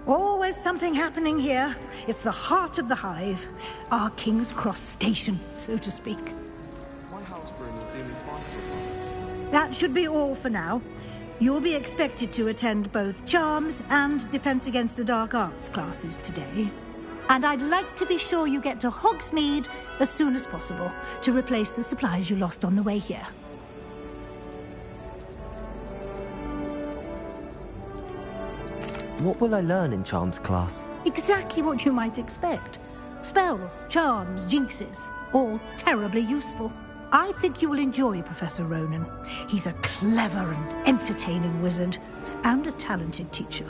Always something happening here. It's the heart of the hive. Our King's Cross station, so to speak. My house broom will do me fine. That should be all for now. You'll be expected to attend both Charms and Defense Against the Dark Arts classes today. And I'd like to be sure you get to Hogsmeade as soon as possible to replace the supplies you lost on the way here. What will I learn in Charms class? Exactly what you might expect. Spells, charms, jinxes, all terribly useful. I think you will enjoy Professor Ronan. He's a clever and entertaining wizard, and a talented teacher.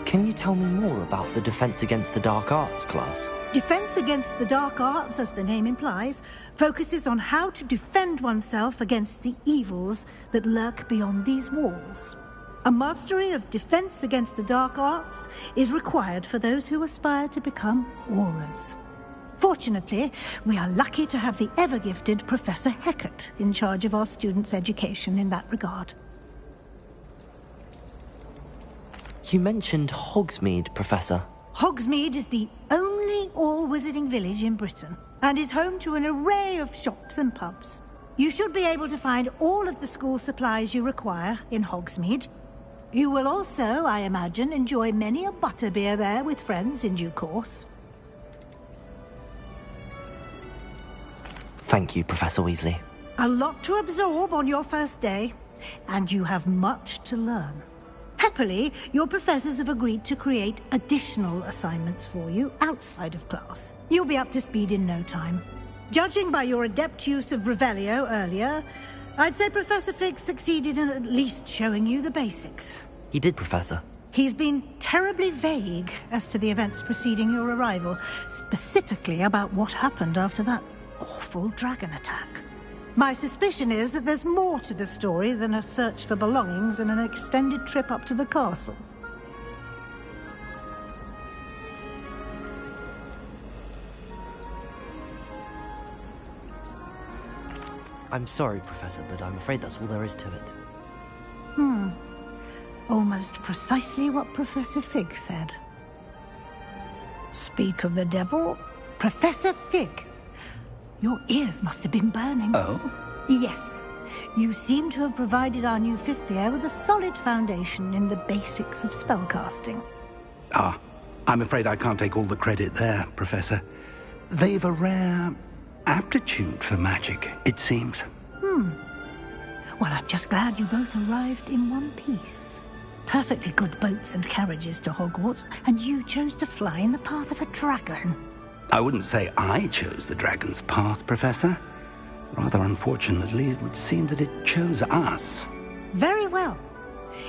Can you tell me more about the Defense Against the Dark Arts class? Defense Against the Dark Arts, as the name implies, focuses on how to defend oneself against the evils that lurk beyond these walls. A mastery of Defense Against the Dark Arts is required for those who aspire to become Aurors. Fortunately, we are lucky to have the ever-gifted Professor Hecat in charge of our students' education in that regard. You mentioned Hogsmeade, Professor. Hogsmeade is the only all-wizarding village in Britain, and is home to an array of shops and pubs. You should be able to find all of the school supplies you require in Hogsmeade. You will also, I imagine, enjoy many a butterbeer there with friends in due course. Thank you, Professor Weasley. A lot to absorb on your first day, and you have much to learn. Happily, your professors have agreed to create additional assignments for you outside of class. You'll be up to speed in no time. Judging by your adept use of Revelio earlier, I'd say Professor Fig succeeded in at least showing you the basics. He did, Professor. He's been terribly vague as to the events preceding your arrival, specifically about what happened after that awful dragon attack. My suspicion is that there's more to the story than a search for belongings and an extended trip up to the castle. I'm sorry, Professor, but I'm afraid that's all there is to it. Almost precisely what Professor Fig said. Speak of the devil, Professor Fig. Your ears must have been burning. Oh? Yes. You seem to have provided our new fifth year with a solid foundation in the basics of spellcasting. Ah, I'm afraid I can't take all the credit there, Professor. They've a rare aptitude for magic, it seems. Well, I'm just glad you both arrived in one piece. Perfectly good boats and carriages to Hogwarts, and you chose to fly in the path of a dragon. I wouldn't say I chose the dragon's path, Professor. Rather unfortunately, it would seem that it chose us. Very well.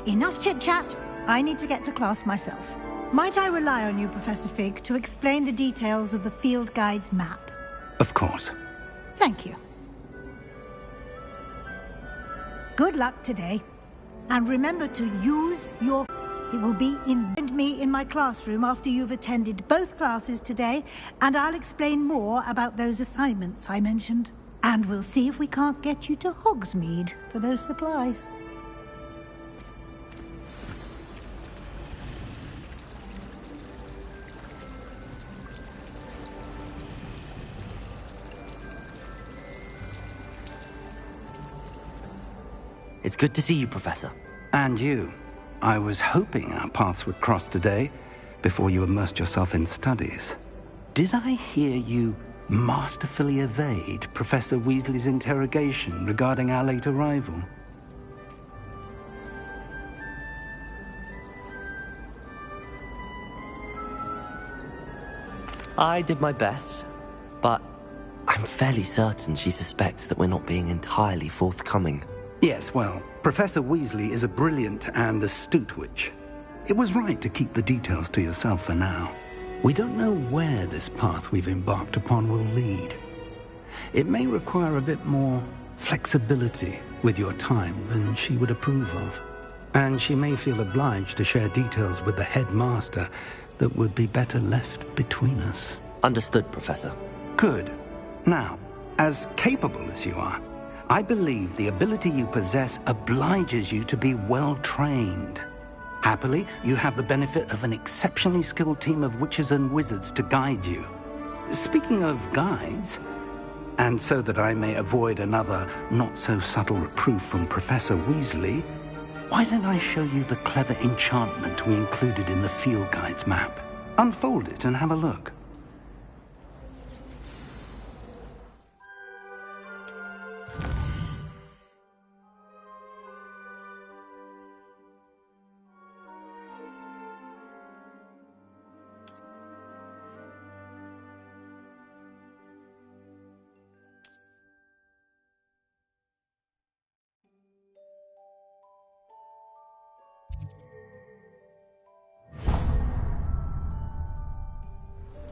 Enough chit-chat. I need to get to class myself. Might I rely on you, Professor Fig, to explain the details of the field guide's map? Of course. Thank you. Good luck today. And remember to use your... It will be in my classroom after you've attended both classes today, and I'll explain more about those assignments I mentioned. And we'll see if we can't get you to Hogsmeade for those supplies. It's good to see you, Professor. And you. I was hoping our paths would cross today, before you immersed yourself in studies. Did I hear you masterfully evade Professor Weasley's interrogation regarding our late arrival? I did my best, but I'm fairly certain she suspects that we're not being entirely forthcoming. Yes, well, Professor Weasley is a brilliant and astute witch. It was right to keep the details to yourself for now. We don't know where this path we've embarked upon will lead. It may require a bit more flexibility with your time than she would approve of. And she may feel obliged to share details with the headmaster that would be better left between us. Understood, Professor. Good. Now, as capable as you are, I believe the ability you possess obliges you to be well-trained. Happily, you have the benefit of an exceptionally skilled team of witches and wizards to guide you. Speaking of guides, and so that I may avoid another not-so-subtle reproof from Professor Weasley, why don't I show you the clever enchantment we included in the field guide's map? Unfold it and have a look.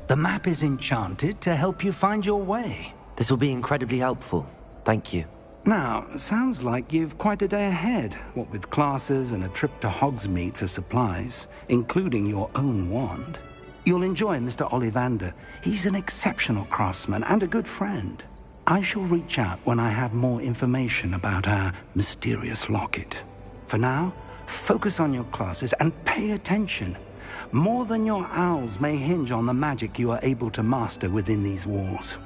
The map is enchanted to help you find your way. This will be incredibly helpful. Thank you. Now, sounds like you've quite a day ahead, what with classes and a trip to Hogsmeade for supplies, including your own wand. You'll enjoy Mr. Ollivander. He's an exceptional craftsman and a good friend. I shall reach out when I have more information about our mysterious locket. For now, focus on your classes and pay attention. More than your owls may hinge on the magic you are able to master within these walls.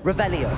Revelio.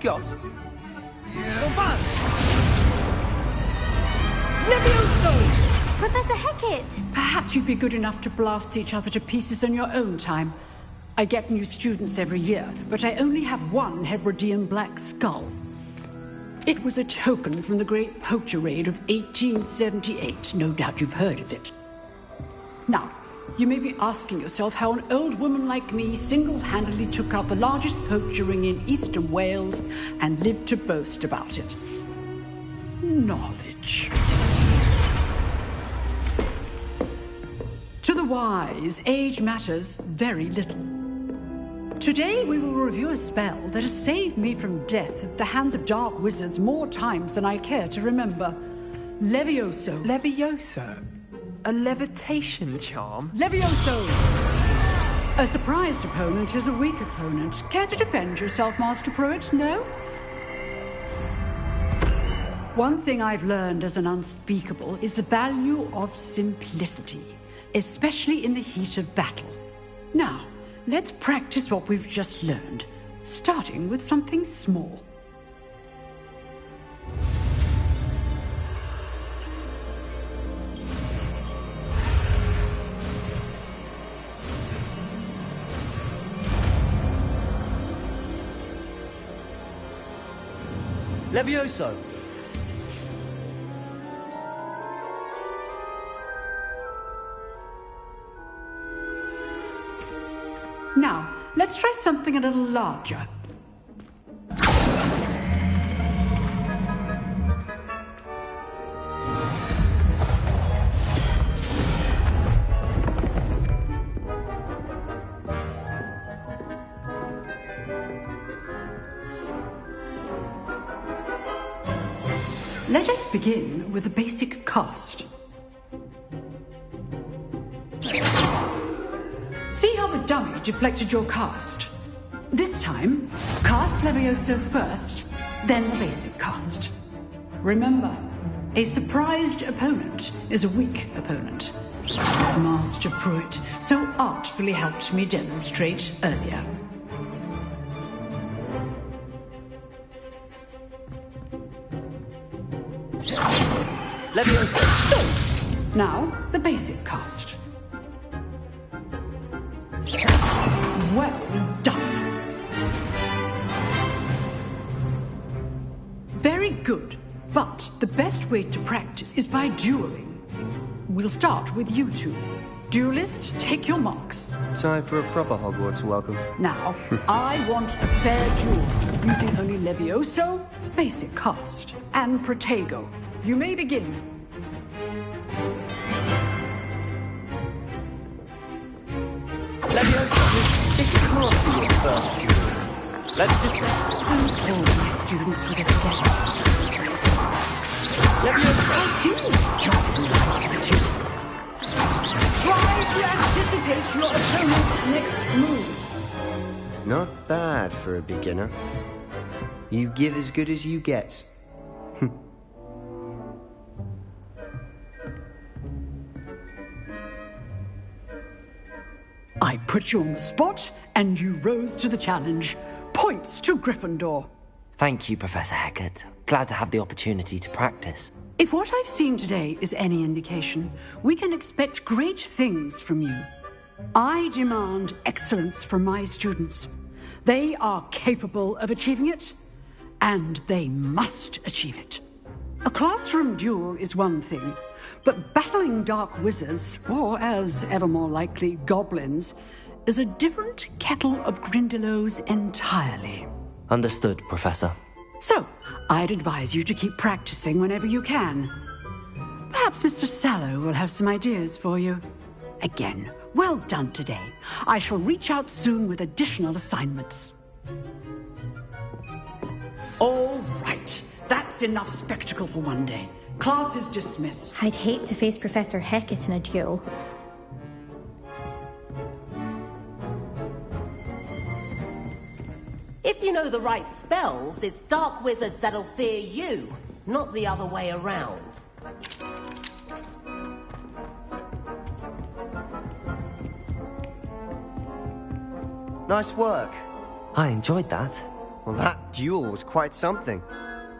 Got. Levioso! Professor Hecat! Perhaps you'd be good enough to blast each other to pieces on your own time. I get new students every year, but I only have one Hebridean black skull. It was a token from the Great Poacher Raid of 1878. No doubt you've heard of it. Now, you may be asking yourself how an old woman like me single-handedly took out the largest poacher ring in eastern Wales and lived to boast about it. Knowledge. To the wise, age matters very little. Today we will review a spell that has saved me from death at the hands of dark wizards more times than I care to remember. Levioso. Levioso? A levitation charm? Levioso! A surprised opponent is a weak opponent. Care to defend yourself, Master Pruitt? No? One thing I've learned as an unspeakable is the value of simplicity, especially in the heat of battle. Now, let's practice what we've just learned, starting with something small. Levioso! Now, let's try something a little larger. Let us begin with a basic cast. See how the the dummy deflected your cast. This time, cast Levioso first, then the basic cast. Remember, a surprised opponent is a weak opponent, as Master Pruitt so artfully helped me demonstrate earlier. Levioso! Now, the basic cast. Well done. Very good, but the best way to practice is by dueling. We'll start with you two. Duelists, take your marks. Time for a proper Hogwarts welcome. Now, I want a fair duel, using only Levioso, basic cast, and Protego. You may begin. Levioso, this can't be your first duel. Let's just say... Don't hold my students with a step. Try to anticipate your opponent's next move. Not bad for a beginner. You give as good as you get. I put you on the spot, and you rose to the challenge. Points to Gryffindor. Thank you, Professor Hecat. Glad to have the opportunity to practice. If what I've seen today is any indication, we can expect great things from you. I demand excellence from my students. They are capable of achieving it, and they must achieve it. A classroom duel is one thing, but battling dark wizards, or as ever more likely, goblins, is a different kettle of Grindylows entirely. Understood, Professor. So, I'd advise you to keep practicing whenever you can. Perhaps Mr. Sallow will have some ideas for you. Again, well done today. I shall reach out soon with additional assignments. All right. That's enough spectacle for one day. Class is dismissed. I'd hate to face Professor Hecat in a duel. If you know the right spells, it's dark wizards that'll fear you, not the other way around. Nice work. I enjoyed that. Well, that duel was quite something.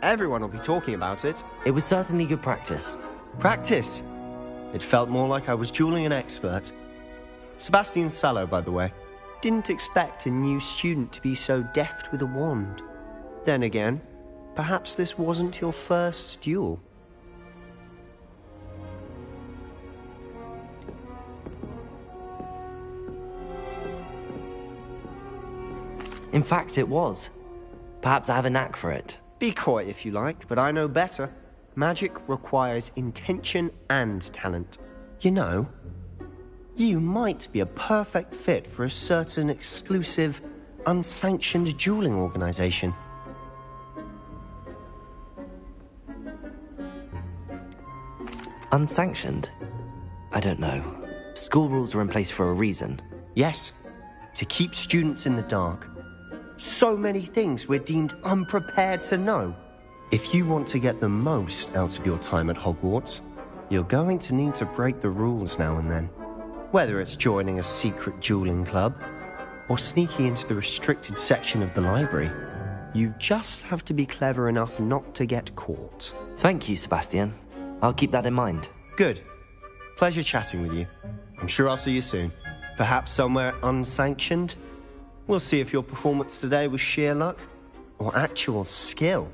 Everyone will be talking about it. It was certainly good practice. Practice? It felt more like I was dueling an expert. Sebastian Sallow, by the way. Didn't expect a new student to be so deft with a wand. Then again, perhaps this wasn't your first duel. In fact, it was. Perhaps I have a knack for it. Be coy if you like, but I know better. Magic requires intention and talent. You know, you might be a perfect fit for a certain exclusive, unsanctioned dueling organization. Unsanctioned? I don't know. School rules are in place for a reason. Yes, to keep students in the dark. So many things we're deemed unprepared to know. If you want to get the most out of your time at Hogwarts, you're going to need to break the rules now and then. Whether it's joining a secret dueling club, or sneaking into the restricted section of the library, you just have to be clever enough not to get caught. Thank you, Sebastian. I'll keep that in mind. Good. Pleasure chatting with you. I'm sure I'll see you soon. Perhaps somewhere unsanctioned? We'll see if your performance today was sheer luck or actual skill.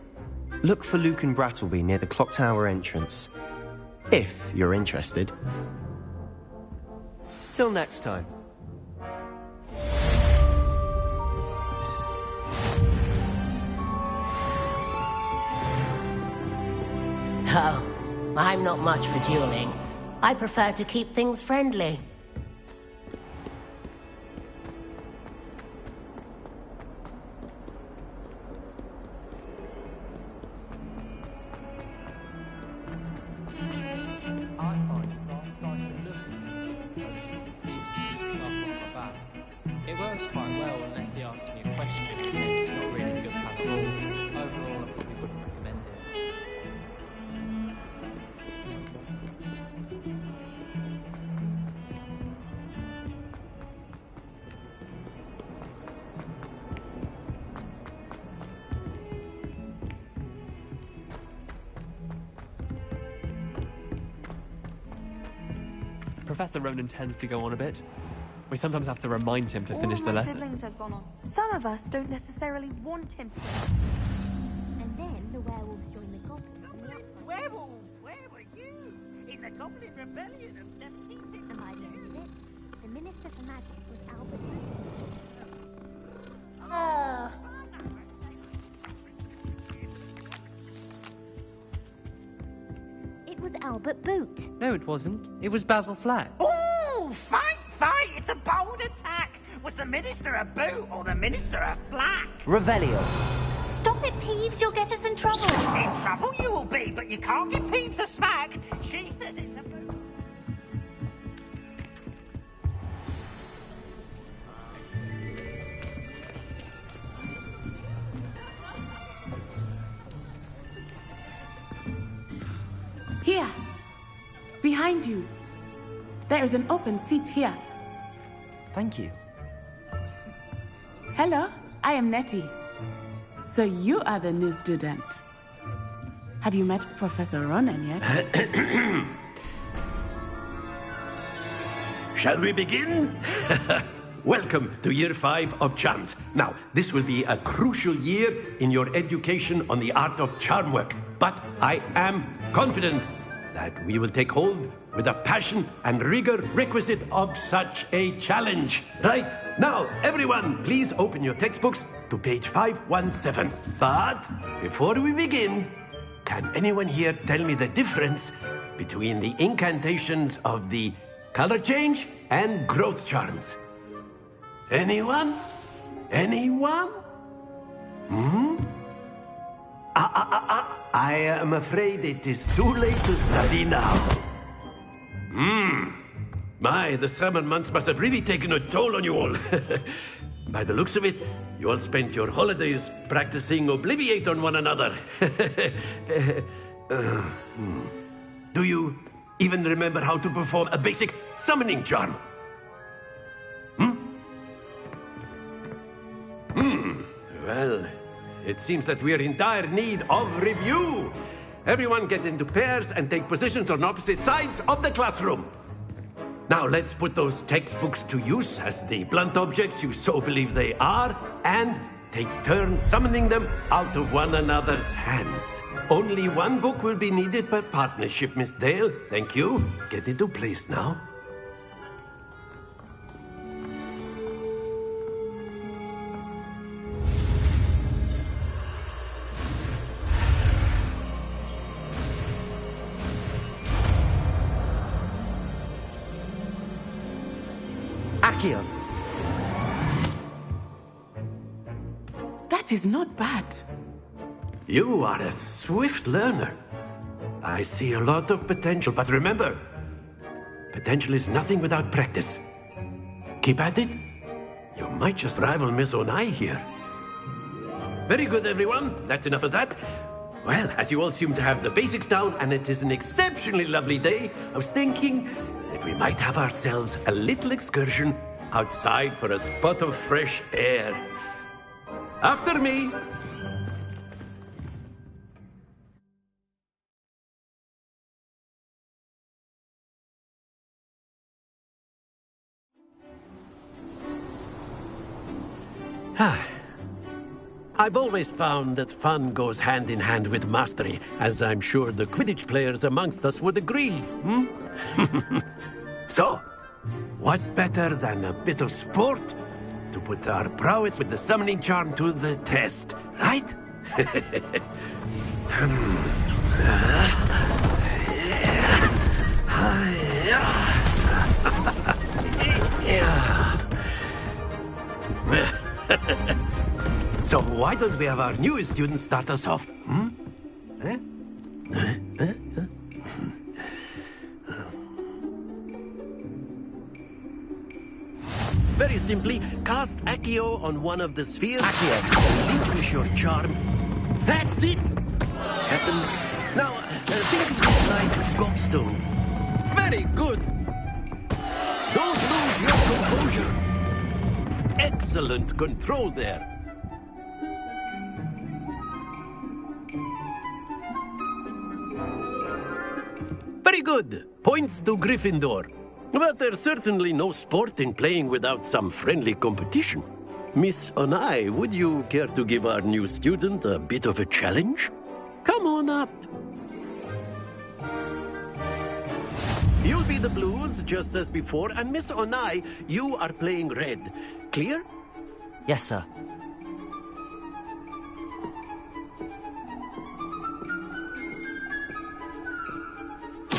Look for Luke and Brattleby near the clock tower entrance, if you're interested. Till next time. Oh, I'm not much for dueling. I prefer to keep things friendly. Professor Ronan tends to go on a bit. We sometimes have to remind him to finish the lesson. All my siblings have gone on. Some of us don't necessarily want him to go. And then the werewolves join the goblins. Werewolves! Where were you? In the Goblin Rebellion of 1752. By the end of it, the Minister for Magic was Albert. It was Albert Boot. No, it wasn't. It was Basil Flack. Ooh, fight! It's a bold attack! Was the Minister a boot or the Minister a flack? Revelio. Stop it, Peeves. You'll get us in trouble. In trouble you will be, but you can't give Peeves a smack. She says it's a boot. Here. Behind you. There is an open seat here. Thank you. Hello, I am Nettie. So you are the new student. Have you met Professor Ronan yet? Shall we begin? Welcome to Year 5 of Charms. Now, this will be a crucial year in your education on the art of charm work. But I am confident that we will take hold with the passion and rigor requisite of such a challenge. Right, now, everyone, please open your textbooks to page 517. But before we begin, can anyone here tell me the difference between the incantations of the color change and growth charms? Anyone? Anyone? I am afraid it is too late to study now. My, the summer months must have really taken a toll on you all. By the looks of it, you all spent your holidays practicing Obliviate on one another. Do you even remember how to perform a basic summoning charm? Well, it seems that we are in dire need of review. Everyone get into pairs and take positions on opposite sides of the classroom. Now let's put those textbooks to use as the blunt objects you so believe they are, and take turns summoning them out of one another's hands. Only one book will be needed per partnership, Miss Dale. Thank you. Get into place now. Accio. That is not bad. You are a swift learner. I see a lot of potential, but remember, potential is nothing without practice. Keep at it. You might just rival Miss Onai here. Very good, everyone. That's enough of that. Well, as you all seem to have the basics down, and it is an exceptionally lovely day, I was thinking that we might have ourselves a little excursion outside for a spot of fresh air. After me. I've always found that fun goes hand in hand with mastery, as I'm sure the Quidditch players amongst us would agree. So, what better than a bit of sport to put our prowess with the summoning charm to the test, right? So why don't we have our newest student start us off? Very simply, cast Accio on one of the spheres. Accio. Relinquish your charm. That's it! Happens. Now, think of it like gobstones. Very good! Don't lose your composure. Excellent control there. Very good. Points to Gryffindor. But there's certainly no sport in playing without some friendly competition. Miss Onai, would you care to give our new student a bit of a challenge? Come on up. You'll be the blues, just as before, and Miss Onai, you are playing red. Clear? Yes, sir.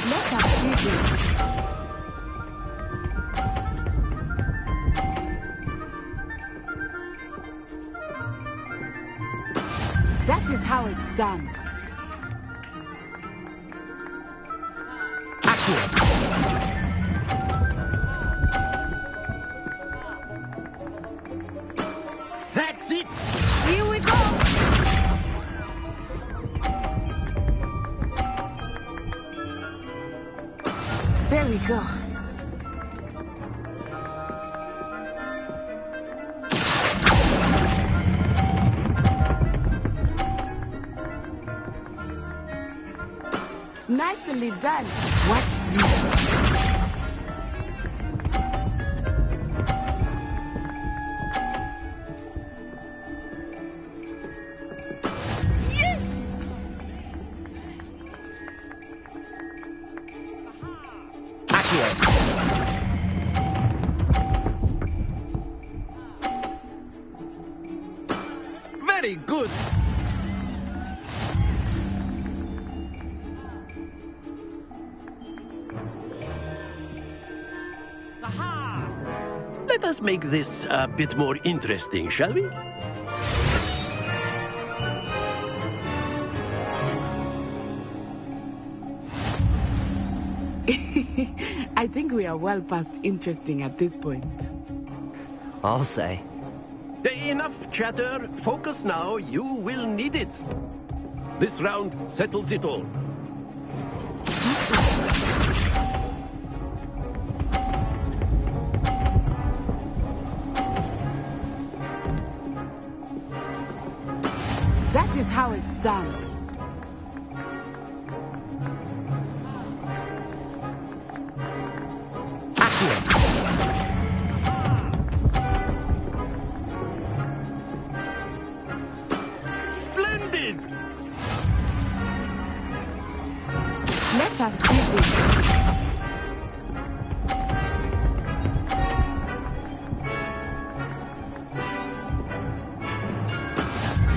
Let us see this. That is how it's done. That's it! Here we go! There we go. Nicely done. Watch this. Very good! Let us make this a bit more interesting, shall we? I think we are well past interesting at this point. I'll say. Enough chatter. Focus now. You will need it. This round settles it all. That is how it's done. Splendid! Let us see this.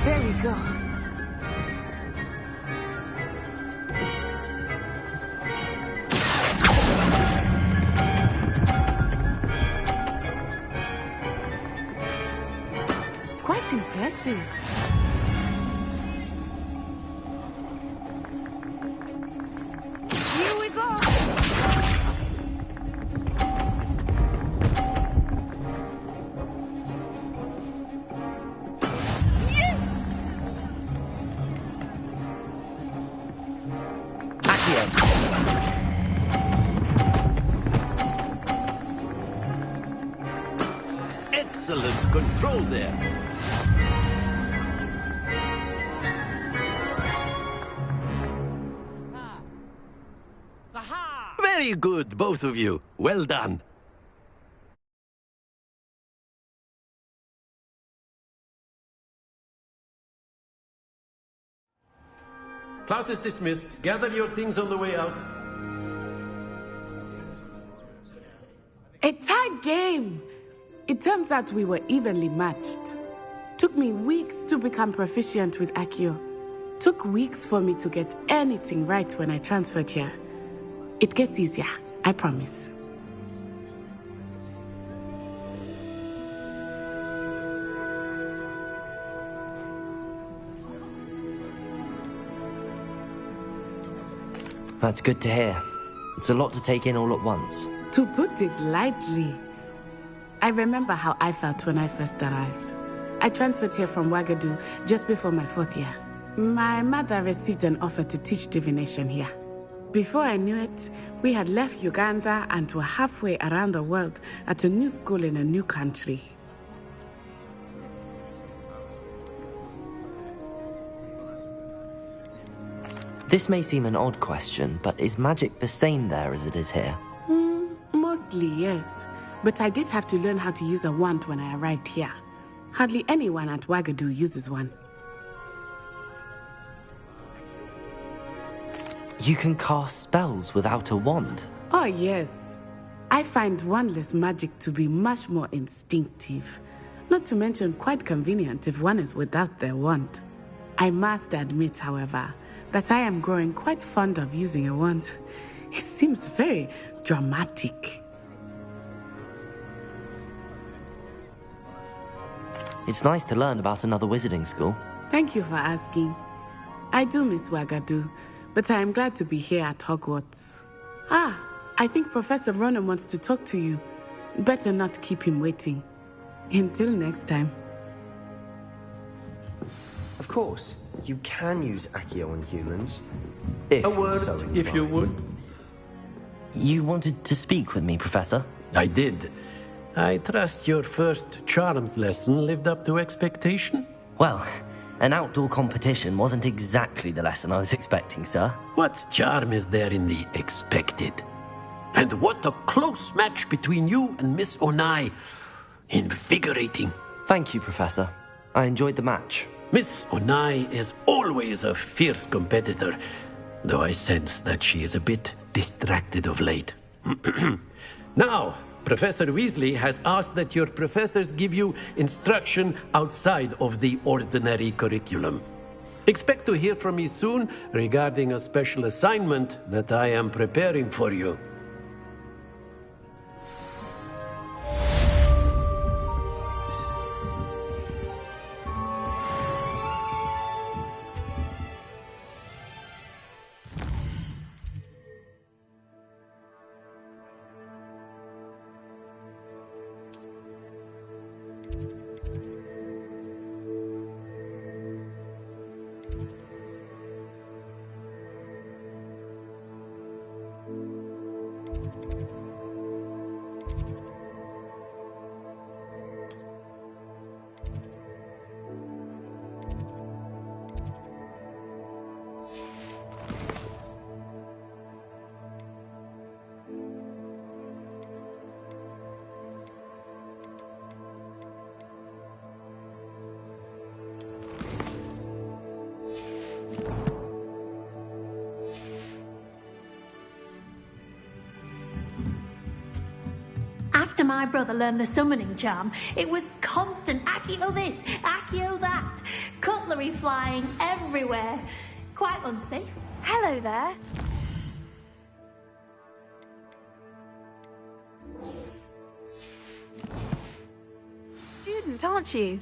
There we go. Quite impressive. Here we go. Yes! Excellent control there. Very good, both of you. Well done. Class is dismissed. Gather your things on the way out. A tight game. It turns out we were evenly matched. Took me weeks to become proficient with Accio. Took weeks for me to get anything right when I transferred here. It gets easier, I promise. That's good to hear. It's a lot to take in all at once. To put it lightly, I remember how I felt when I first arrived. I transferred here from Ouagadougou just before my 4th year. My mother received an offer to teach divination here. Before I knew it, we had left Uganda and were halfway around the world at a new school in a new country. This may seem an odd question, but is magic the same there as it is here? Most Mostly, yes. But I did have to learn how to use a wand when I arrived here. Hardly anyone at Wagadu uses one. You can cast spells without a wand? Oh, yes. I find wandless magic to be much more instinctive. Not to mention quite convenient if one is without their wand. I must admit, however, that I am growing quite fond of using a wand. It seems very dramatic. It's nice to learn about another wizarding school. Thank you for asking. I do miss Wagadu, but I am glad to be here at Hogwarts. Ah, I think Professor Ronan wants to talk to you. Better not keep him waiting. Until next time. Of course, you can use Accio on humans. If A word, so if you would. You wanted to speak with me, Professor? I did. I trust your first charms lesson lived up to expectation? Well, an outdoor competition wasn't exactly the lesson I was expecting, sir. What charm is there in the expected? And what a close match between you and Miss Onai. Invigorating. Thank you, Professor. I enjoyed the match. Miss Onai is always a fierce competitor, though I sense that she is a bit distracted of late. Now, Professor Weasley has asked that your professors give you instruction outside of the ordinary curriculum. Expect to hear from me soon regarding a special assignment that I am preparing for you. After my brother learned the summoning charm, it was constant Accio this, Accio that, cutlery flying everywhere. Quite unsafe. Hello there. Student, aren't you?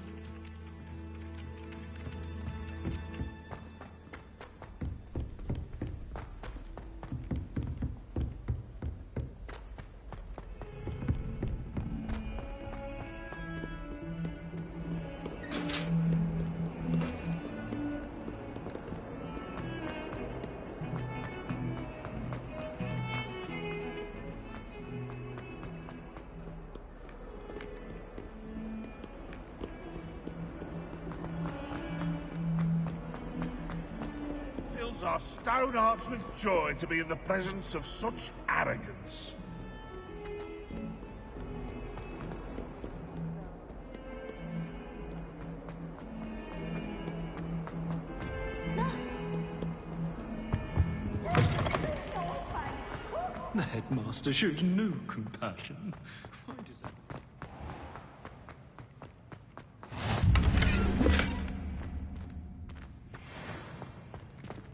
Fills our stone hearts with joy to be in the presence of such arrogance. The headmaster shows no compassion. Why does that...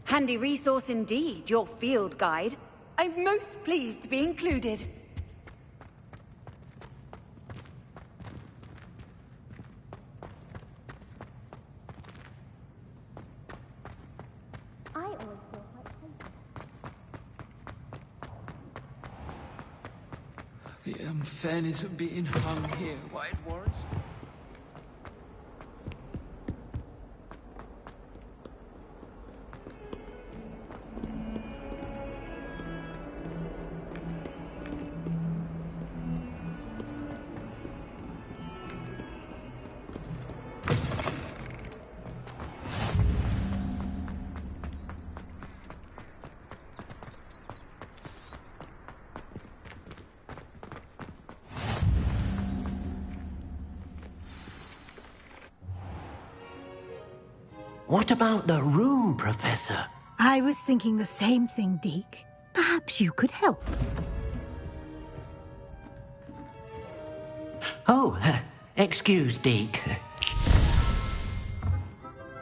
Handy resource indeed, your field guide. I'm most pleased to be included. I always feel quite confident. The unfairness of being hung here, why it warrants... What about the room, Professor? I was thinking the same thing, Deke. Perhaps you could help. Oh, excuse, Deke.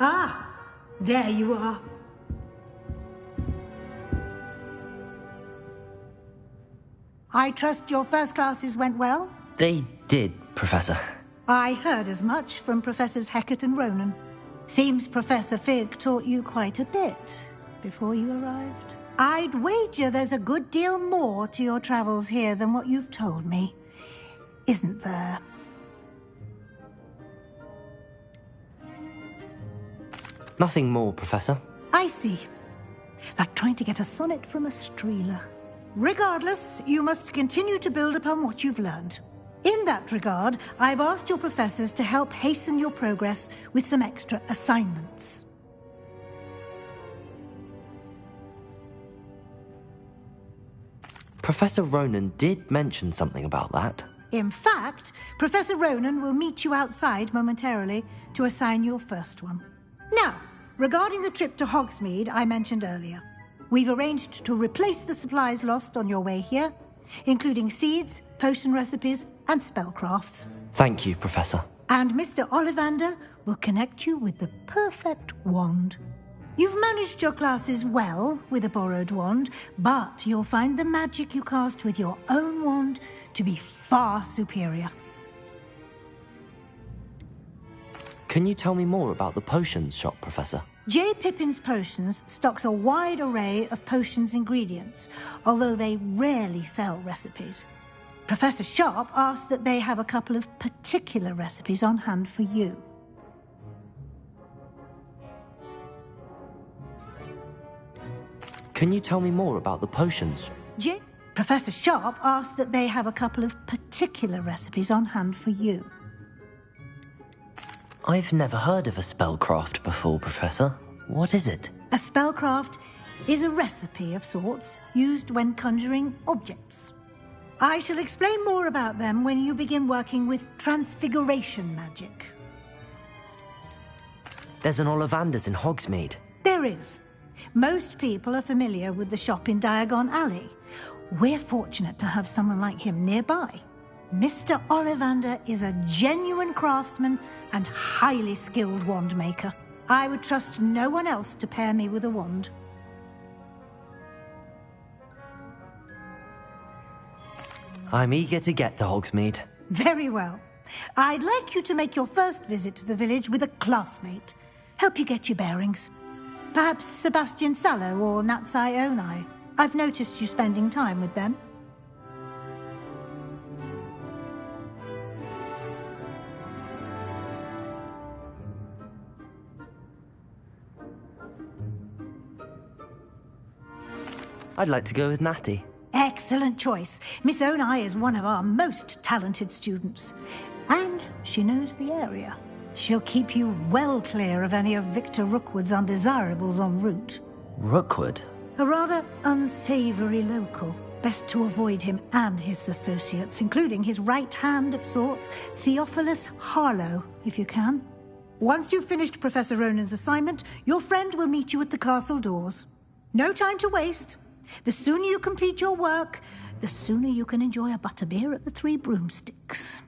Ah, there you are. I trust your first classes went well? They did, Professor. I heard as much from Professors Hecat and Ronan. Seems Professor Fig taught you quite a bit before you arrived. I'd wager there's a good deal more to your travels here than what you've told me. Isn't there? Nothing more, Professor. I see. Like trying to get a sonnet from a streeler. Regardless, you must continue to build upon what you've learned. In that regard, I've asked your professors to help hasten your progress with some extra assignments. Professor Ronan did mention something about that. In fact, Professor Ronan will meet you outside momentarily to assign your first one. Now, regarding the trip to Hogsmeade I mentioned earlier, we've arranged to replace the supplies lost on your way here, including seeds, potion recipes, and spellcrafts. Thank you, Professor. And Mr. Ollivander will connect you with the perfect wand. You've managed your classes well with a borrowed wand, but you'll find the magic you cast with your own wand to be far superior. Can you tell me more about the potions shop, Professor? J. Pippin's Potions stocks a wide array of potions ingredients, although they rarely sell recipes. Professor Sharp asked that they have a couple of particular recipes on hand for you. Can you tell me more about the potions? Professor Sharp asked that they have a couple of particular recipes on hand for you. I've never heard of a spellcraft before, Professor. What is it? A spellcraft is a recipe of sorts used when conjuring objects. I shall explain more about them when you begin working with transfiguration magic. There's an Ollivander's in Hogsmeade. There is. Most people are familiar with the shop in Diagon Alley. We're fortunate to have someone like him nearby. Mr. Ollivander is a genuine craftsman and highly skilled wand maker. I would trust no one else to pair me with a wand. I'm eager to get to Hogsmeade. Very well. I'd like you to make your first visit to the village with a classmate. Help you get your bearings. Perhaps Sebastian Sallow or Natsai Onai. I've noticed you spending time with them. I'd like to go with Natty. Excellent choice. Miss Onai is one of our most talented students. And she knows the area. She'll keep you well clear of any of Victor Rookwood's undesirables en route. Rookwood? A rather unsavory local. Best to avoid him and his associates, including his right hand of sorts, Theophilus Harlow, if you can. Once you've finished Professor Ronan's assignment, your friend will meet you at the castle doors. No time to waste. The sooner you complete your work, the sooner you can enjoy a butterbeer at the Three Broomsticks.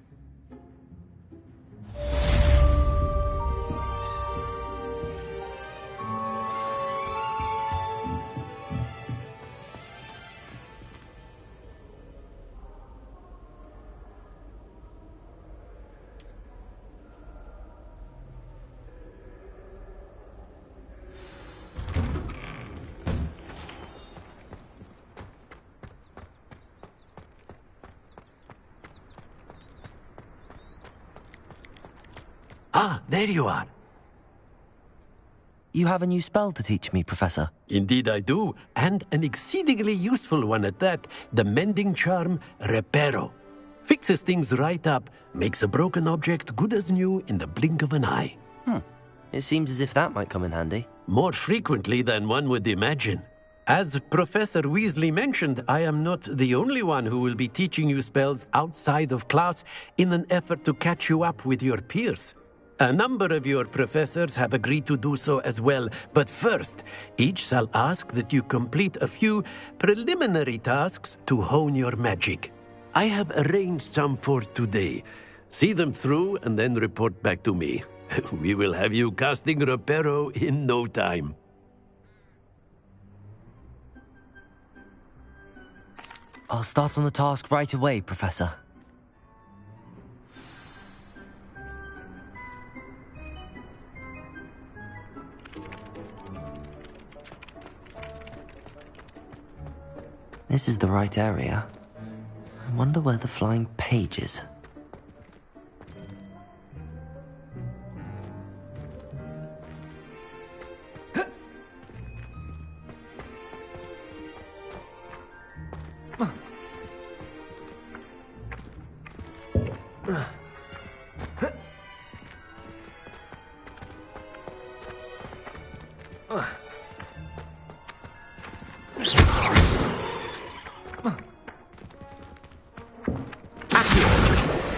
Ah, there you are. You have a new spell to teach me, Professor. Indeed I do, and an exceedingly useful one at that. The mending charm, Reparo. Fixes things right up, makes a broken object good as new in the blink of an eye. It seems as if that might come in handy. More frequently than one would imagine. As Professor Weasley mentioned, I am not the only one who will be teaching you spells outside of class in an effort to catch you up with your peers. A number of your professors have agreed to do so as well, but first, each shall ask that you complete a few preliminary tasks to hone your magic. I have arranged some for today. See them through and then report back to me. We will have you casting Reparo in no time. I'll start on the task right away, Professor. This is the right area. I wonder where the flying page is.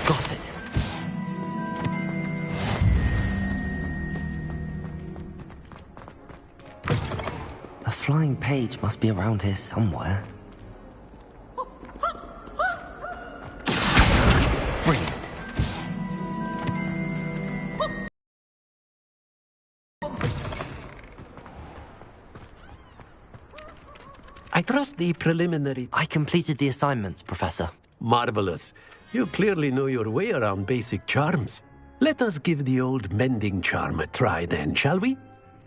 Got it. A flying page must be around here somewhere. Brilliant. I trust the preliminary... I completed the assignments, Professor. Marvelous. You clearly know your way around basic charms. Let us give the old mending charm a try then, shall we?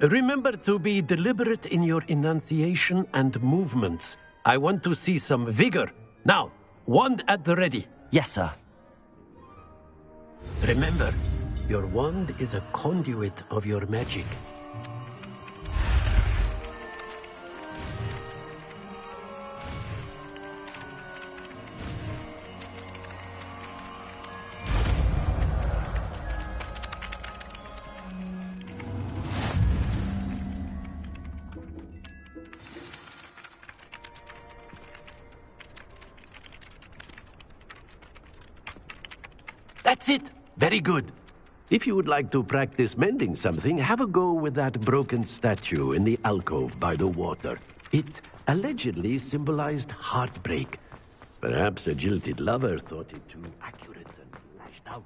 Remember to be deliberate in your enunciation and movements. I want to see some vigor. Now, wand at the ready. Yes, sir. Remember, your wand is a conduit of your magic. That's it. Very good. If you would like to practice mending something, have a go with that broken statue in the alcove by the water. It allegedly symbolized heartbreak. Perhaps a jilted lover thought it too accurate and lashed out.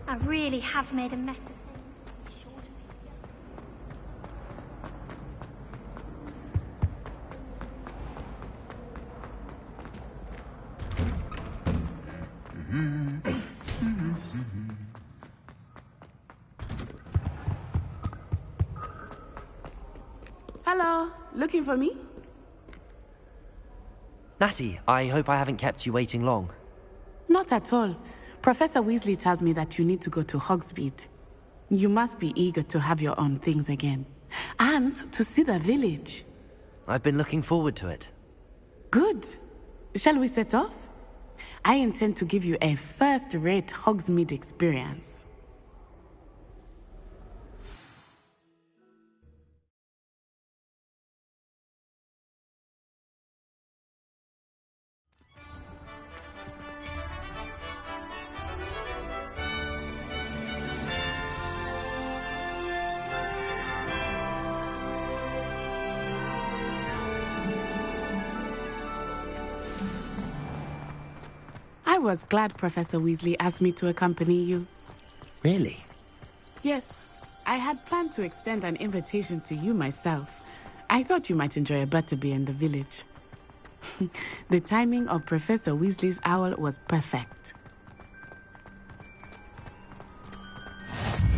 I really have made a mess of things. Hello, looking for me? Natty, I hope I haven't kept you waiting long. Not at all. Professor Weasley tells me that you need to go to Hogsmeade. You must be eager to have your own things again. And to see the village. I've been looking forward to it. Good. Shall we set off? I intend to give you a first-rate Hogsmeade experience. I was glad Professor Weasley asked me to accompany you. Really? Yes. I had planned to extend an invitation to you myself. I thought you might enjoy a butterbeer in the village. The timing of Professor Weasley's owl was perfect.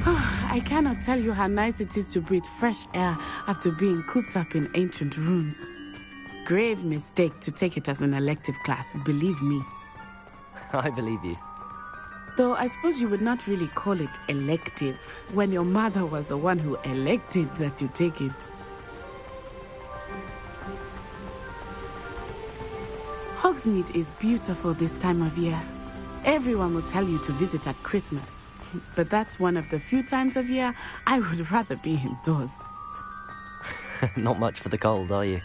I I cannot tell you how nice it is to breathe fresh air after being cooped up in ancient rooms. Grave mistake to take it as an elective class, believe me. I believe you. Though I suppose you would not really call it elective when your mother was the one who elected that you take it. Hogsmeade is beautiful this time of year. Everyone will tell you to visit at Christmas. But that's one of the few times of year I would rather be indoors. Not much for the cold, are you?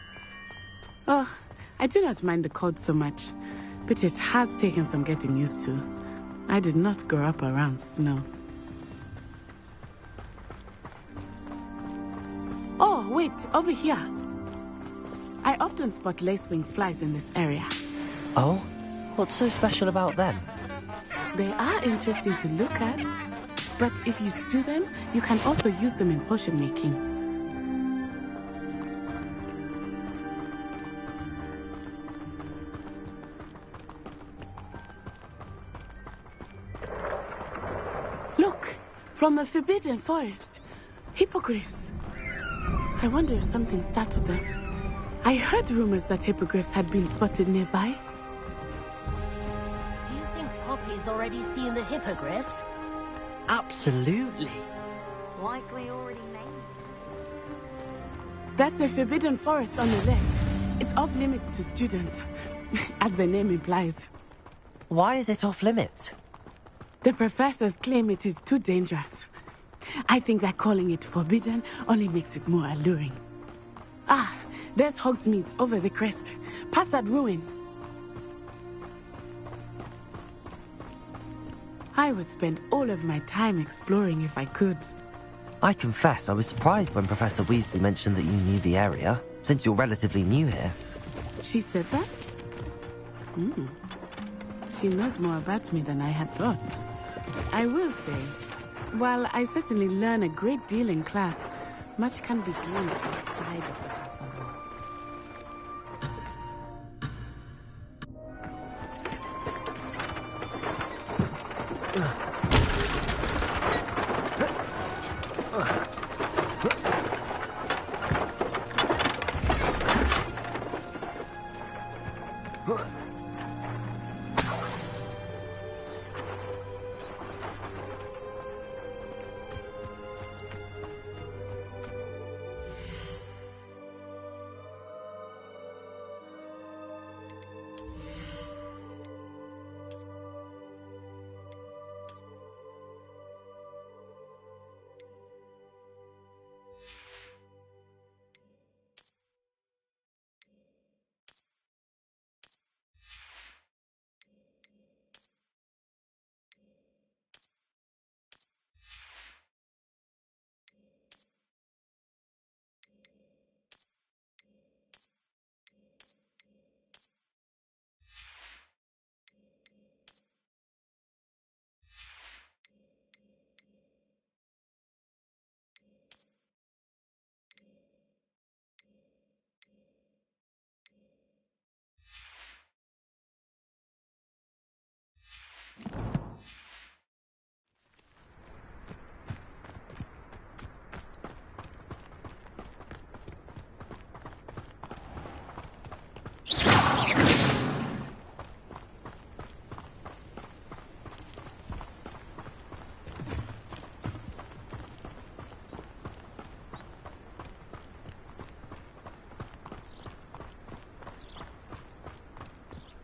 Oh, I do not mind the cold so much, but it has taken some getting used to. I did not grow up around snow. Oh, wait, over here. I often spot lacewing flies in this area. Oh? What's so special about them? They are interesting to look at, but if you stew them, you can also use them in potion making. Look, from the Forbidden Forest, hippogriffs. I wonder if something startled them. I heard rumors that hippogriffs had been spotted nearby. Poppy's already seen the hippogriffs? Absolutely. Like we already named. That's the Forbidden Forest on the left. It's off limits to students, as the name implies. Why is it off limits? The professors claim it is too dangerous. I think that calling it forbidden only makes it more alluring. Ah, there's Hogsmeade over the crest. Past that ruin. I would spend all of my time exploring if I could. I confess I was surprised when Professor Weasley mentioned that you knew the area, since you're relatively new here. She said that? She knows more about me than I had thought. I will say, while I certainly learn a great deal in class, much can be gleaned outside of the castle walls.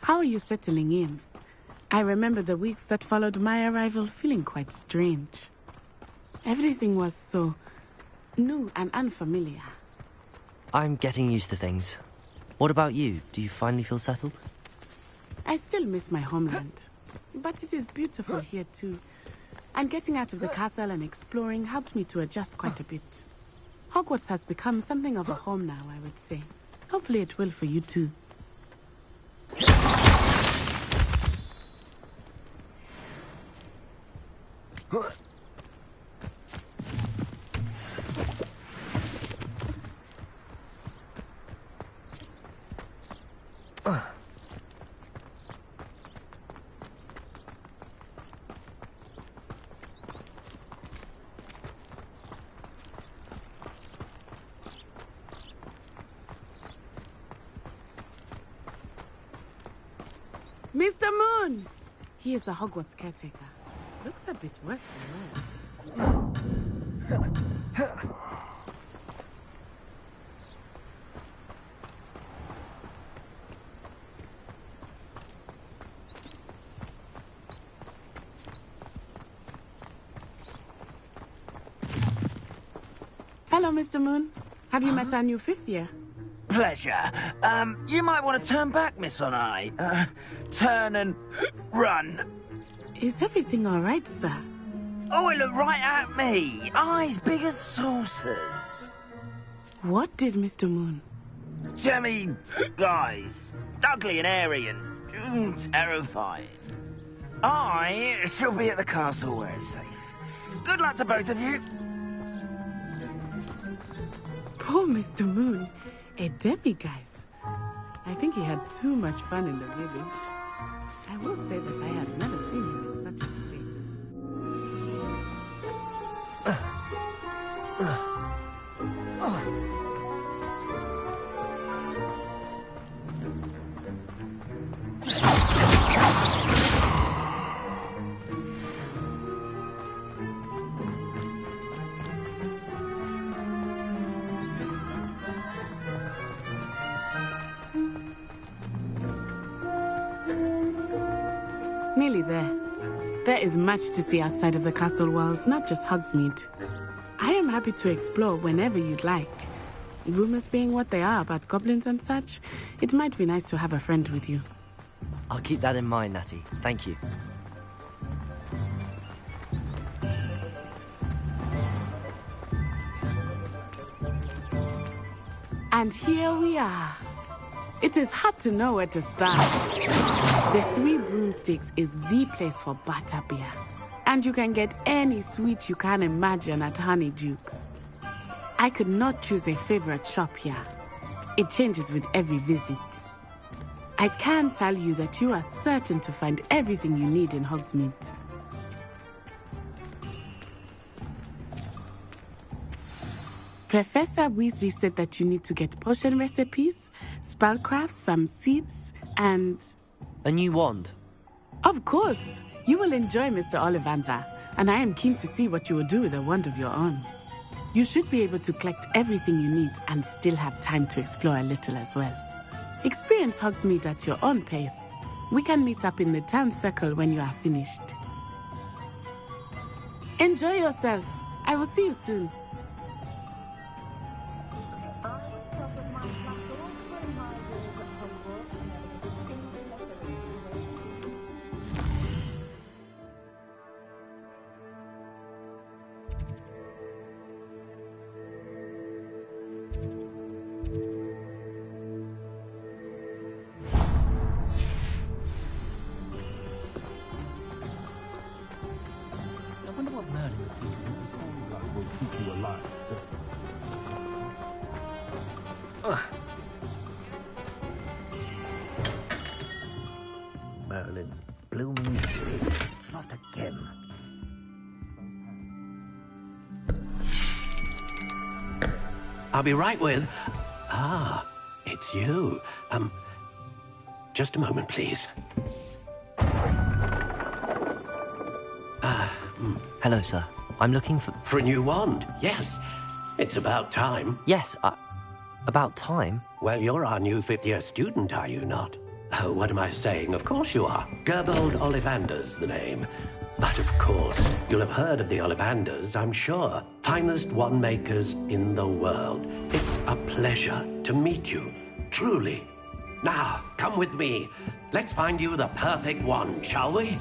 How are you settling in? I remember the weeks that followed my arrival feeling quite strange. Everything was so new and unfamiliar. I'm getting used to things. What about you? Do you finally feel settled? I still miss my homeland, but it is beautiful here too. And getting out of the castle and exploring helped me to adjust quite a bit. Hogwarts has become something of a home now, I would say. Hopefully it will for you too. Mr. Moon! He is the Hogwarts caretaker. Looks a bit worse for wear. Hello, Mr. Moon. Have you met our new 5th year? Pleasure. You might want to turn back, Miss Onai. Turn and run. Is everything all right, sir? Oh, it looked right at me. Eyes big as saucers. What did Mr. Moon? Jemmy guys. Ugly and airy and terrifying. I shall be at the castle where it's safe. Good luck to both of you. Poor Mr. Moon. A demiguise. I think he had too much fun in the village. I will say that I had never seen him in such a state. Nearly there. There is much to see outside of the castle walls, not just Hogsmeade. I am happy to explore whenever you'd like. Rumors being what they are about goblins and such, it might be nice to have a friend with you. I'll keep that in mind, Natty. Thank you. And here we are. It is hard to know where to start. The Three Broomsticks is the place for butterbeer. And you can get any sweet you can imagine at Honeydukes. I could not choose a favorite shop here. It changes with every visit. I can tell you that you are certain to find everything you need in Hogsmeade. Professor Weasley said that you need to get potion recipes, spellcrafts, some seeds, and... A new wand? Of course! You will enjoy Mr. Ollivander, and I am keen to see what you will do with a wand of your own. You should be able to collect everything you need and still have time to explore a little as well. Experience Hogsmeade at your own pace. We can meet up in the town circle when you are finished. Enjoy yourself. I will see you soon. Merlin's blooming shit. Not again. I'll be right with... Ah, it's you. Just a moment, please. Hello, sir. I'm looking for... For a new wand, yes. It's about time. Yes, about time? Well, you're our new 5th-year student, are you not? Oh, what am I saying? Of course you are. Gerbold Ollivander's the name. But of course, you'll have heard of the Ollivanders, I'm sure. Finest wand makers in the world. It's a pleasure to meet you, truly. Now, come with me. Let's find you the perfect wand, shall we?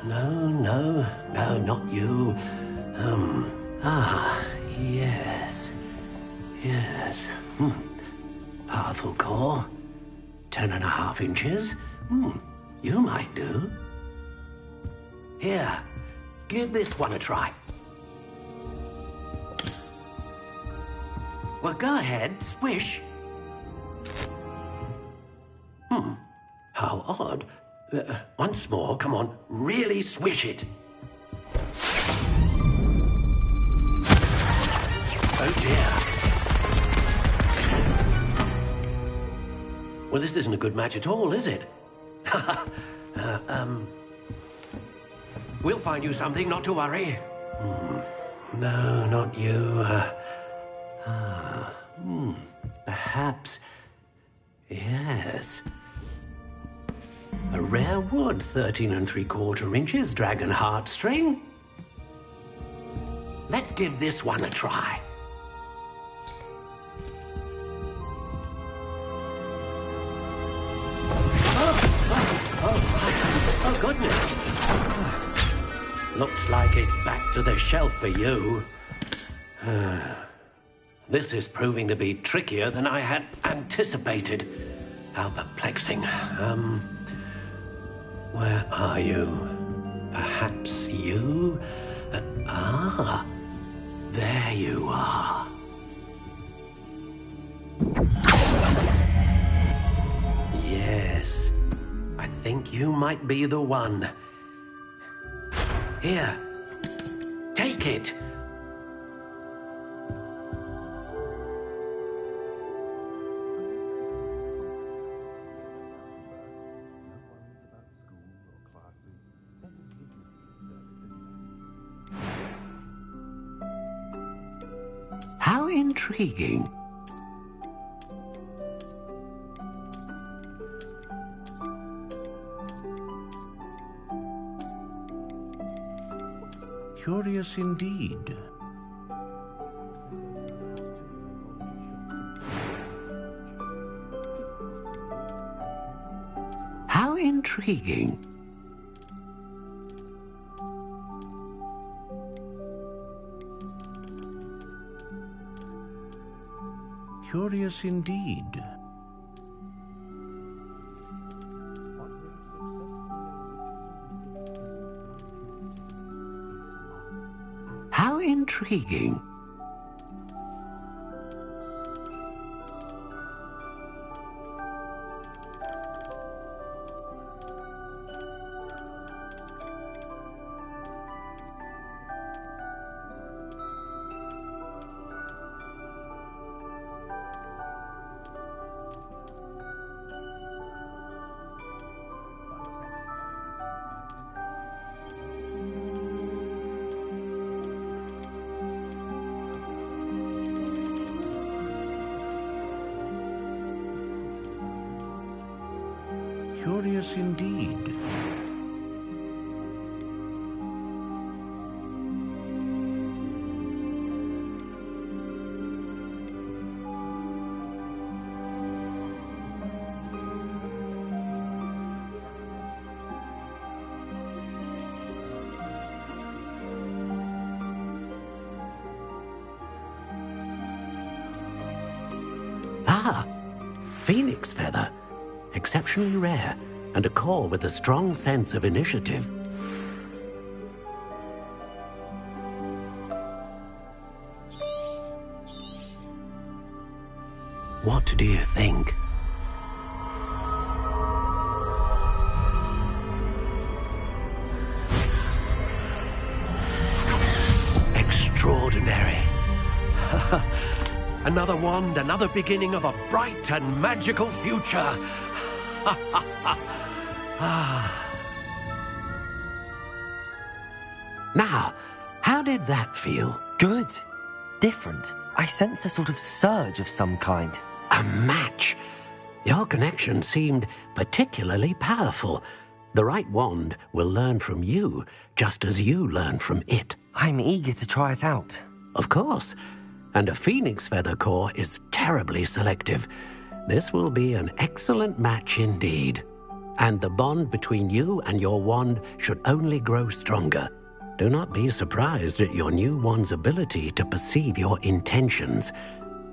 No, not you. Yes. Powerful core. 10.5 inches. You might do. Here, give this one a try. Well, go ahead, swish. How odd. Once more, come on, really swish it. Oh dear. Well, this isn't a good match at all, is it? We'll find you something, not to worry. No, not you. Perhaps... Yes. A rare wood, 13 3/4 inches, dragon heartstring. Let's give this one a try. Oh, goodness. Looks like it's back to the shelf for you. This is proving to be trickier than I had anticipated. How perplexing. Where are you? Perhaps you? There you are. Yes, I think you might be the one. Here, take it. How intriguing. Curious indeed. How intriguing. Curious indeed. How intriguing. Curious indeed. Ah, phoenix feather. Exceptionally rare, and a core with a strong sense of initiative. What do you think? Extraordinary. Another wand, another beginning of a bright and magical future. Now, how did that feel? Good. Different. I sensed a sort of surge of some kind. A match. Your connection seemed particularly powerful. The right wand will learn from you, just as you learn from it. I'm eager to try it out. Of course. And a phoenix feather core is terribly selective. This will be an excellent match indeed. And the bond between you and your wand should only grow stronger. Do not be surprised at your new wand's ability to perceive your intentions,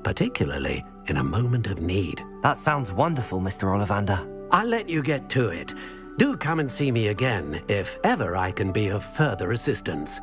particularly in a moment of need. That sounds wonderful, Mr. Ollivander. I'll let you get to it. Do come and see me again if ever I can be of further assistance.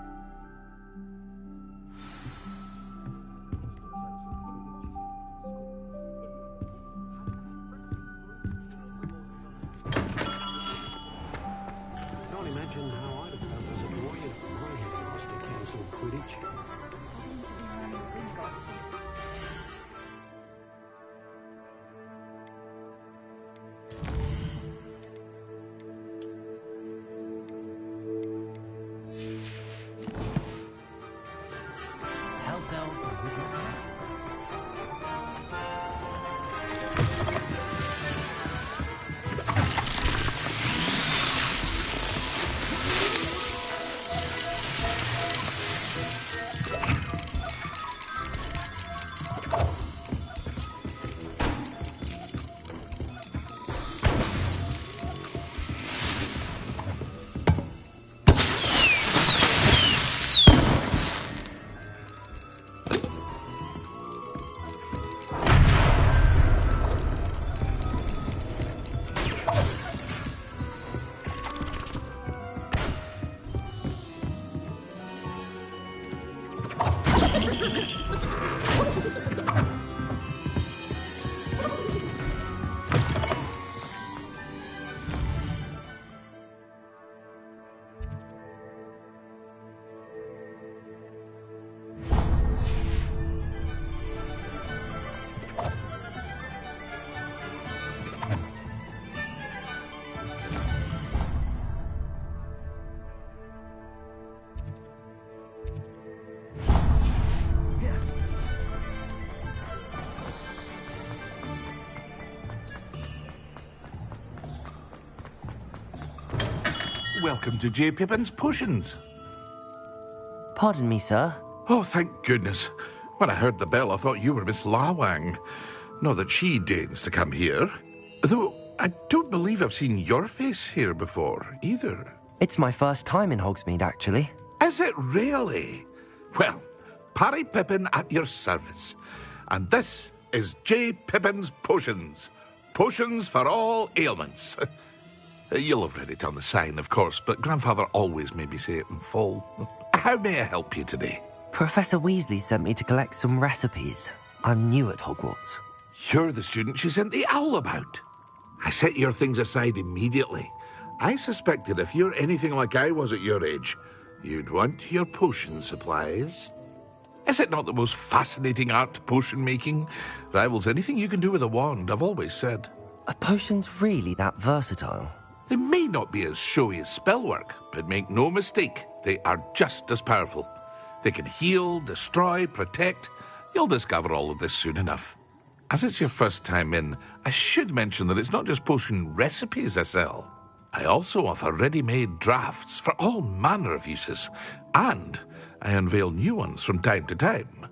welcome to J. Pippin's Potions. Pardon me, sir. Oh, thank goodness. When I heard the bell, I thought you were Miss Lawang. Not that she deigns to come here. Though, I don't believe I've seen your face here before, either. It's my first time in Hogsmeade, actually. Is it really? Well, Parry Pippin at your service. And this is J. Pippin's Potions. Potions for all ailments. You'll have read it on the sign, of course, but Grandfather always made me say it in full. How may I help you today? Professor Weasley sent me to collect some recipes. I'm new at Hogwarts. You're the student she sent the owl about. I set your things aside immediately. I suspected if you're anything like I was at your age, you'd want your potion supplies. Is it not the most fascinating art, potion making? Rivals anything you can do with a wand, I've always said. Are potions really that versatile? They may not be as showy as spellwork, but make no mistake, they are just as powerful. They can heal, destroy, protect. You'll discover all of this soon enough. As it's your first time in, I should mention that it's not just potion recipes I sell. I also offer ready-made drafts for all manner of uses, and I unveil new ones from time to time.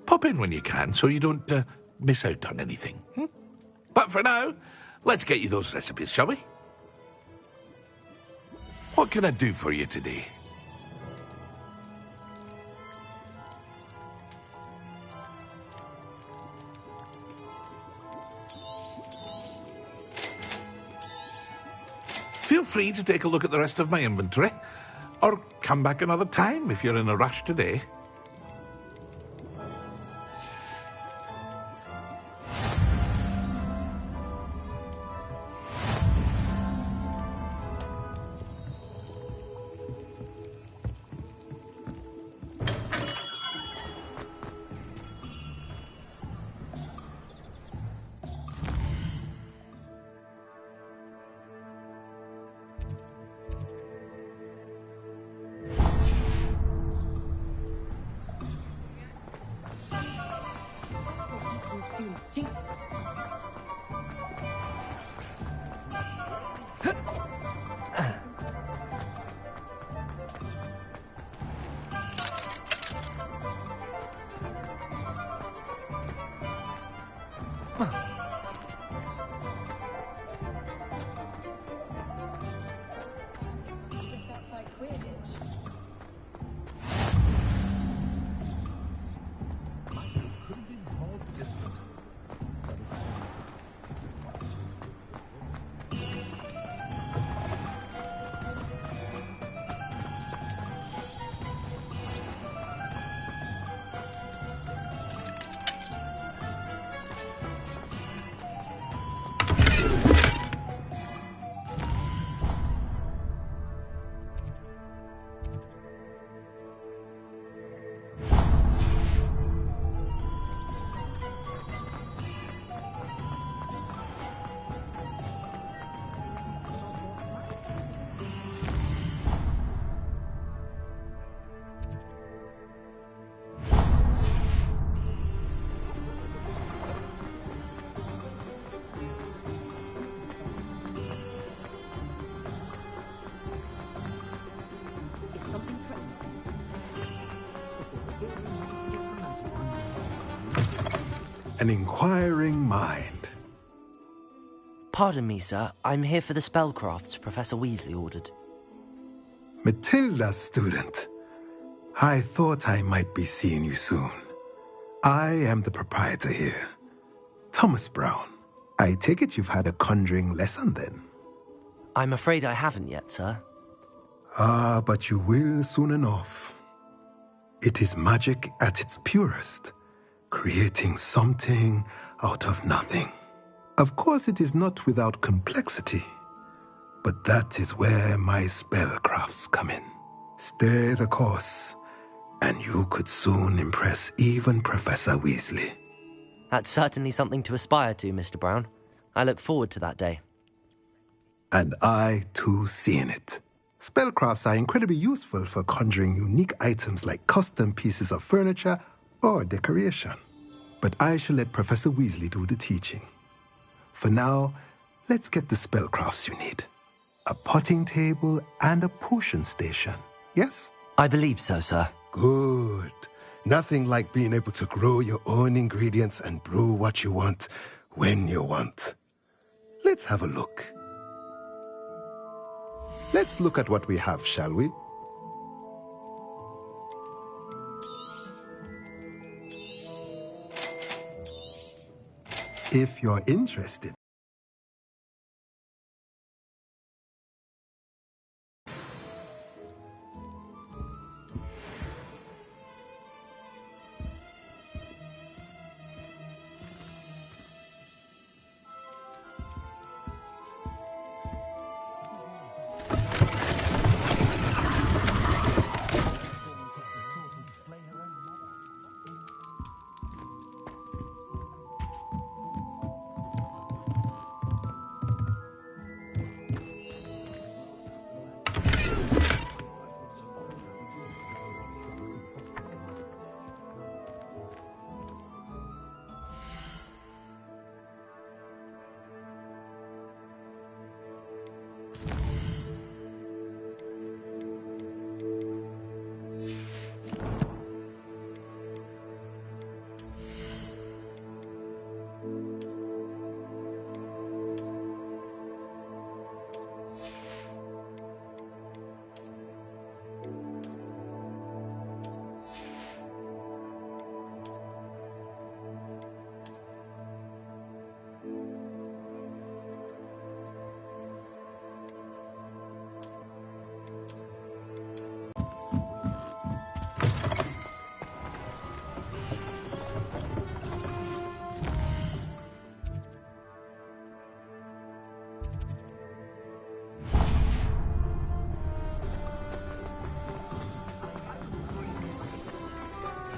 Pop in when you can so you don't miss out on anything. But for now, let's get you those recipes, shall we? What can I do for you today? Feel free to take a look at the rest of my inventory, or come back another time if you're in a rush today. An inquiring mind. Pardon me, sir. I'm here for the spellcrafts Professor Weasley ordered. Matilda, student. I thought I might be seeing you soon. I am the proprietor here, Thomas Brown. I take it you've had a conjuring lesson then? I'm afraid I haven't yet, sir. Ah, but you will soon enough. It is magic at its purest, creating something out of nothing. Of course, it is not without complexity, but that is where my spellcrafts come in. Stay the course, and you could soon impress even Professor Weasley. That's certainly something to aspire to, Mr. Brown. I look forward to that day. And I, too, seeing it. Spellcrafts are incredibly useful for conjuring unique items like custom pieces of furniture or decoration. But I shall let Professor Weasley do the teaching. For now, let's get the spellcrafts you need. a potting table, and a potion station. Yes? I believe so, sir. Good. Nothing like being able to grow your own ingredients and brew what you want when you want. Let's have a look. Let's look at what we have, shall we? If you're interested.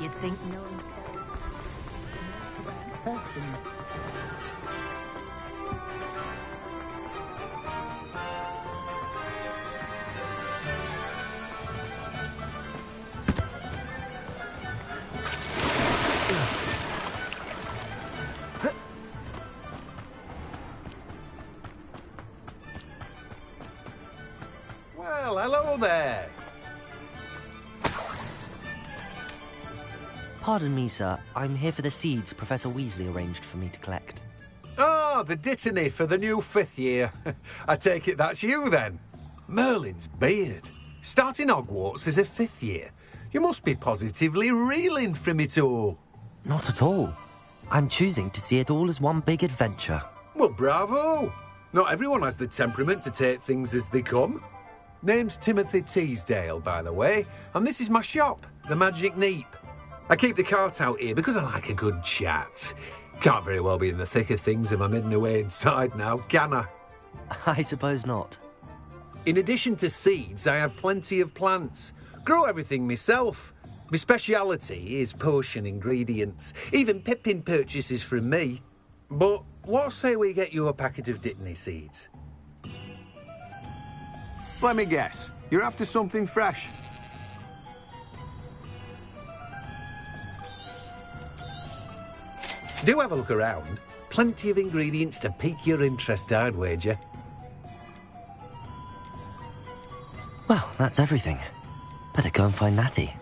You'd think no one Well, hello there. Pardon me, sir. I'm here for the seeds Professor Weasley arranged for me to collect. Oh, the dittany for the new 5th year. I take it that's you, then. Merlin's beard. Starting Hogwarts as a 5th year. You must be positively reeling from it all. Not at all. I'm choosing to see it all as one big adventure. Well, bravo. Not everyone has the temperament to take things as they come. Name's Timothy Teasdale, by the way, and this is my shop, the Magic Neep. I keep the cart out here because I like a good chat. Can't very well be in the thick of things if I'm hidden away inside now, can I? I suppose not. In addition to seeds, I have plenty of plants. Grow everything myself. My speciality is potion ingredients. Even Pippin purchases from me. But what say we get you a packet of Dittany seeds? Let me guess. You're after something fresh. Do have a look around. Plenty of ingredients to pique your interest, I'd wager. Well, that's everything. Better go and find Natty.